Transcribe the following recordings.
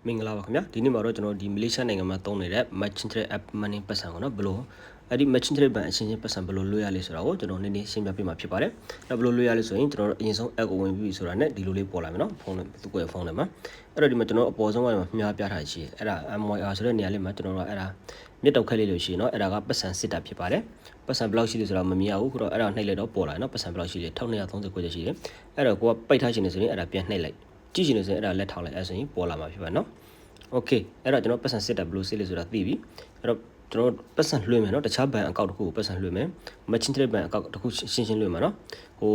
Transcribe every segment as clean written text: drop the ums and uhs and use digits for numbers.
မင်္ဂလာပါခင်ဗျာဒီနေ့မှာတော့ကျွန်တော်ဒီမလေးရှားနိုင်ငံမှာသုံးနေတဲ့ Merchant Trade App Money ပတ်စံကိုနော်ဘယ်လိုအဲ့ဒီ Merchant Trade ဘဏ်အချင်းချင်းပတ်စံဘယ်လိုလွှဲရလဲဆိုတာကိုကျွန်တော်နည်းနည်းရှင်းပြပေးမှာဖြစ်ပါတယ်အဲ့ဘယ်လိုလွှဲရလဲဆိုရင်ကျွန်တော်အရင်ဆုံး App ကိုဝင်ပြီးဆိုတာနဲ့ဒီလိုလေးပေါ်လာမယ်နော်ဖုန်းနဲ့သူ့ကိုယ်ဖုန်းနဲ့မှာအဲ့တော့ဒီမှာကျွန်တော်အပေါ်ဆုံးမှာမြားပြထားရှိတယ်အဲ့ဒါ MYR ဆိုတဲ့နေရာလေးမှာကျွန်တော်တို့အဲ့ဒါမြတ်တောက်ခက်လေးလို့ရှိရင်နော်အဲ့ဒါကပတ်စံစစ်တာဖြစ်ပါတယ်ပတ်စံဘယ်လောက်ရှိလဲဆိုတော့မမြင်ရဘူးခုတော့အဲ့ဒါနှိပ်လိုက်တော့ပေါ်လာနော်ပတ်စံဘယ်လောက်ရှိလဲ1239ကျပ်ရှိတယ်အဲ့တော့ကိုကပိတ်ထားခြင်းနေဆိုရင်အဲ့ဒါပြန်နှိပ်လိုက်ကြည့်ခြင်းနေဆိုရင်အဲ့ဒါလက်ထောက်လိုက်အဲ့ဆိုရင်ပေါ်လာမှာဖြစ်ပါနော်โอเคအဲ့တော့ကျွန်တော်ပတ်စံစစ်တာဘယ်လိုစစ်လဲဆိုတာသိပြီအဲ့တော့ကျွန်တော်ပတ်စံလွှဲမယ်เนาะတခြားဘဏ်အကောင့်တစ်ခုကိုပတ်စံလွှဲမယ် Merchant Trade ဘဏ်အကောင့်တစ်ခုရှင်းလွှဲမှာเนาะဟို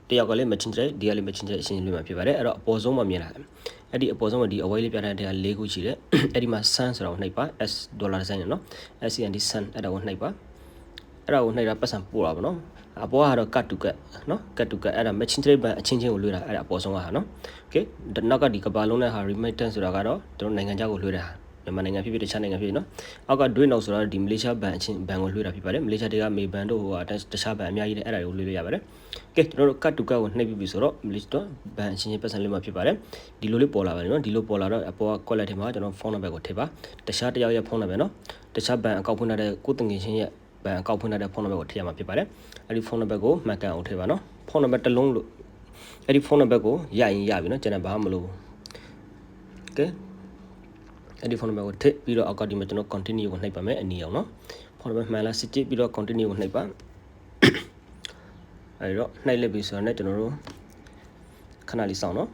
တယောက်ကလည်း Merchant Trade ဒီကလည်း Merchant Trade ရှင်းလွှဲမှာဖြစ်ပါတယ်အဲ့တော့အပေါ်ဆုံးမှာမြင်လာတယ်အဲ့ဒီအပေါ်ဆုံးမှာဒီအဝိုင်းလေးပြထားတဲ့၄ခုရှိတယ်အဲ့ဒီမှာ Sun ဆိုတာကိုနှိပ်ပါ S ဒေါ်လာဆိုင်နော် SCND Sun အဲ့ဒါကိုနှိပ်ပါအဲ့ဒါကိုနှိပ်တာပတ်စံပို့တာပေါ့နော်အပေါ်ကတော့ cut to cut နော် cut to cut အဲ့ဒါ Merchant Trade ဘဏ်အချင်းချင်းကိုလွှဲတာအဲ့ဒါအပေါ်ဆုံးကဟာနော် okay နောက်ကဒီကဘာလုံးနဲ့ဟာ remittance ဆိုတာကတော့ကျွန်တော်နိုင်ငံခြားကိုလွှဲတာမြန်မာနိုင်ငံဖြစ်ဖြစ်တခြားနိုင်ငံဖြစ်နော်အောက်ကတွင်းနောက်ဆိုတာဒီမလေးရှားဘဏ်အချင်းဘဏ်ကိုလွှဲတာဖြစ်ပါတယ်မလေးရှားတွေကမေဘဏ်တို့ဟိုတခြားဘဏ်အများကြီးနဲ့အဲ့ဒါကိုလွှဲလို့ရပါတယ်ကဲကျွန်တော်တို့ cut to cut ကိုနှိပ်ပြီးပြီဆိုတော့မလေးရှားဘဏ်အချင်းချင်းပတ်စံလေးမှာဖြစ်ပါတယ်ဒီလိုလေးပေါ်လာပါတယ်နော်ဒီလိုပေါ်လာတော့အပေါ်က quality ထဲမှာကျွန်တော်ဖုန်းနံပါတ်ကိုထည့်ပါတခြားတယောက်ရဲ့ဖုန်းနံပါတ်နော်တခြားဘဏ်အကောင့်ဖွင့်ထားတဲ့ကိုတငယ်ချင်းရဲ့ဘဏ်အကောင့်ဖွင့်ထားတဲ့ဖုန်းနံပါတ်ကိုထည့်ရမှာဖြစ်ပါတယ်အဲ့ဒီဖုန်းနံပါတ်ကိုမှတ်ကန်အောင်ထည့်ပါနော်ဖုန်းနံပါတ်တစ်လုံးလို့အဲ့ဒီဖုန်းနံပါတ်ကိုရရင်ရပြီနော်ကျွန်တော်ဘာမှမလုပ်ဘူးကဲအဲ့ဒီဖုန်းနံပါတ်ကိုထည့်ပြီးတော့အောက်ကဒီမှာကျွန်တော် continue ကိုနှိပ်ပါမယ်အနည်းအောင်နော်ဖုန်းနံပါတ်မှန်လားစစ်ကြည့်ပြီးတော့ continue ကိုနှိပ်ပါအဲ့တော့နှိုက်လိုက်ပြီဆိုတော့ねကျွန်တော်တို့ခဏလေးစောင့်နော်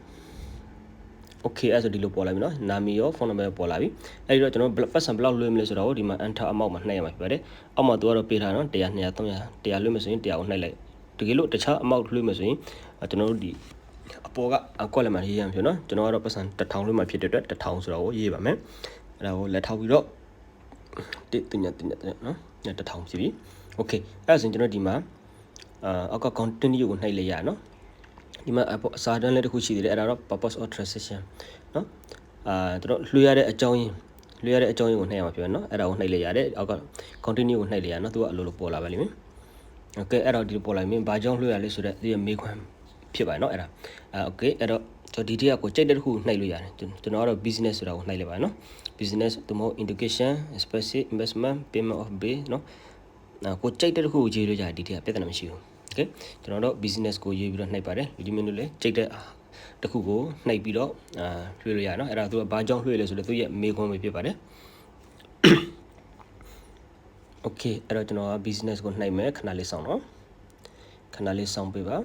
okay အဲ့ဆိုဒီလိုပေါ်လာပြီနော်နာမည်ရောဖုန်းနံပါတ်ပေါ်လာပြီအဲ့ဒီတော့ကျွန်တော်ပတ်စံဘယ်လောက်လွှဲမလဲဆိုတော့ဒီမှာ enter amount မှာနှိပ်ရမှာဖြစ်ပါတယ်အောက်မှာသူကတော့ပေးထားနော်100 200 300 100လွှဲမယ်ဆိုရင်100ကိုနှိပ်လိုက်တကယ်လို့တခြား amount လွှဲမယ်ဆိုရင်ကျွန်တော်တို့ဒီအပေါ်ကအကွက်လက်မှာရေးရမှာဖြစ်နော်ကျွန်တော်ကတော့ပတ်စံ1000လွှဲမှာဖြစ်တဲ့အတွက်1000ဆိုတော့ကိုရေးပါမယ်အဲ့ဒါကိုလက်ထောက်ပြီးတော့တင်နော်1000ဖြစ်ပြီ okay အဲ့ဒါဆိုရင်ကျွန်တော်ဒီမှာအောက်က continue ကိုနှိပ်လိုက်ရနော်ဒီမှာအစာတန်းလေးတစ်ခုရှိသေးတယ်အဲ့ဒါတော့ purpose of transaction နော်တို့လွှဲရတဲ့အကြောင်းရင်းကိုနှိပ်ရမှာဖြစ်မယ်နော်အဲ့ဒါကိုနှိပ်လိုက်ရတယ်အောက်က continue ကိုနှိပ်လိုက်ရနော်သူကအလိုလိုပေါ်လာပါလိမ့်မယ် okay အဲ့တော့ဒီလိုပေါ်လာပြီဘာကြောင့်လွှဲရလဲဆိုတော့ဒီမေးခွန်းဖြစ်ပါတယ်နော်အဲ့ဒါokay အဲ့တော့ကျွန်တော်ဒီတရားကိုကြိုက်တဲ့တစ်ခုနှိပ်လို့ရတယ်ကျွန်တော်ကတော့ business ဆိုတာကိုနှိပ်လိုက်ပါနော် business သို့မဟုတ် education specific investment payment of bill နော်ကိုကြိုက်တဲ့တစ်ခုကိုရေးလို့ရတယ်ဒီတရားပြဿနာမရှိဘူးokay ကျွန်တော်တို့ business ကိုရေးပြီးတော့နှိပ်ပါတယ်ဒီမင်းတို့လည်းကြိတ်တဲ့တစ်ခုကိုနှိပ်ပြီးတော့လွှဲလို့ရနော်အဲ့ဒါသူကဘာကြောင့်လွှဲလဲဆိုတော့သူရဲ့မေးခွန်းပဲဖြစ်ပါတယ် okay အဲ့တော့ကျွန်တော်က business ကိုနှိပ်မယ်ခဏလေးစောင့်နော်ခဏလေးစောင့်ပေးပါ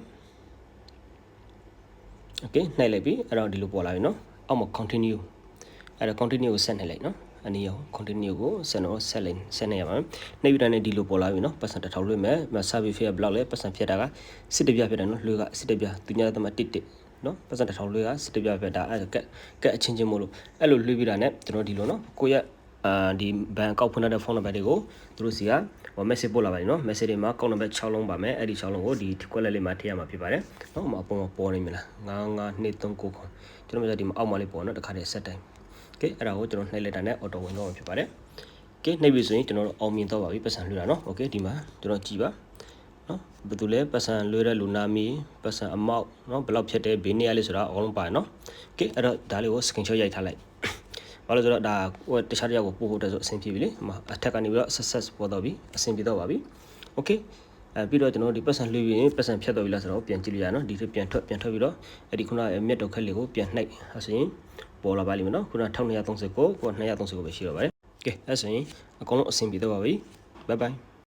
okay နှိပ်လိုက်ပြီအဲ့တော့ဒီလိုပေါ်လာပြီနော်အောက်မှာ continue အဲ့တော့ continue ကိုဆက်နှိပ်လိုက်နော်အနည်းအောင် continue ကိုဆက်နေရပါမယ်နှိပ်ပြီးတိုင်းဒီလိုပေါ်လာပြီနော်ပတ်စံ1000လွှဲမယ် service fee ဘလောက်လဲပတ်စံဖြတ်တာကစစ်တပြဖြစ်တယ်နော်လွှဲကစစ်တပြသူများသမ1နော်ပတ်စံ1000လွှဲကစစ်တပြဖြတ်တာအဲ့ကက်အချင်းချင်းမို့လို့အဲ့လိုလွှဲပြီးတာ ਨੇ ကျွန်တော်ဒီလိုနော်ကိုယ့်ရဲ့ဒီဘဏ်ကောက်ဖွင့်ထားတဲ့ဖုန်းနံပါတ်တွေကိုသူတို့စီကmessage ပို့လာပါလိမ့်နော် message တွေမှာကောက်နံပါတ်6လုံးပါမယ်အဲ့ဒီ6လုံးကိုဒီခွက်လက်လေးမှာထည့်ရမှာဖြစ်ပါတယ်နော်အပေါ်မှာပေါ်နေမလား95239ခွန်ကျွန်တော်ဒီမှာအောက်မှာလေးပေါ်နော်တစ်ခါတည်း set time okay အဲ့ဒါကိုကျွန်တော်နှိပ်လိုက်တာ ਨੇ အော်တိုဝင်တော့ဖြစ်ပါတယ် okay နှိပ်ပြီဆိုရင်ကျွန်တော်တို့အောင်မြင်တော့ပါပြီပတ်စံလွှဲတာနော် okay ဒီမှာကျွန်တော်ကြည့်ပါနော်ဘယ်သူလဲပတ်စံလွှဲတဲ့လူနာမည်ပတ်စံအမောက်နော်ဘယ်လောက်ဖြစ်တယ်ဘေးနေရလဲဆိုတာအကုန်လုံးပါနော် okay အဲ့တော့ဒါလေးကို screenshot ရိုက်ထားလိုက်ဘာလို့ဆိုတော့ဒါဟိုတခြားတယောက်ကိုပို့ဖို့တက်ဆိုအဆင်ပြေပြီလေအထက်ကနေပြီးတော့ success ပေါ်တော့ပြီအဆင်ပြေတော့ပါပြီ okay ပြီးတော့ကျွန်တော်ဒီပတ်စံလွှဲပြီးရင်ပတ်စံဖြတ်တော့ပြီလားဆိုတော့ပြန်ကြည့်လို့ရနော်ဒီပြန်ထွက်ပြီးတော့အဲ့ဒီခုနမြတ်တော်ခက်လေးကိုပြန်နှိပ်အဲ့ဆိုရင်ပေါ်လာပါလိမ့်မယ်နော်ခုန1239ကို239ပဲရှိတော့ပါတယ်ကဲအဲ့ဆိုရင်အကုန်လုံးအဆင်ပြေတော့ပါပြီ bye bye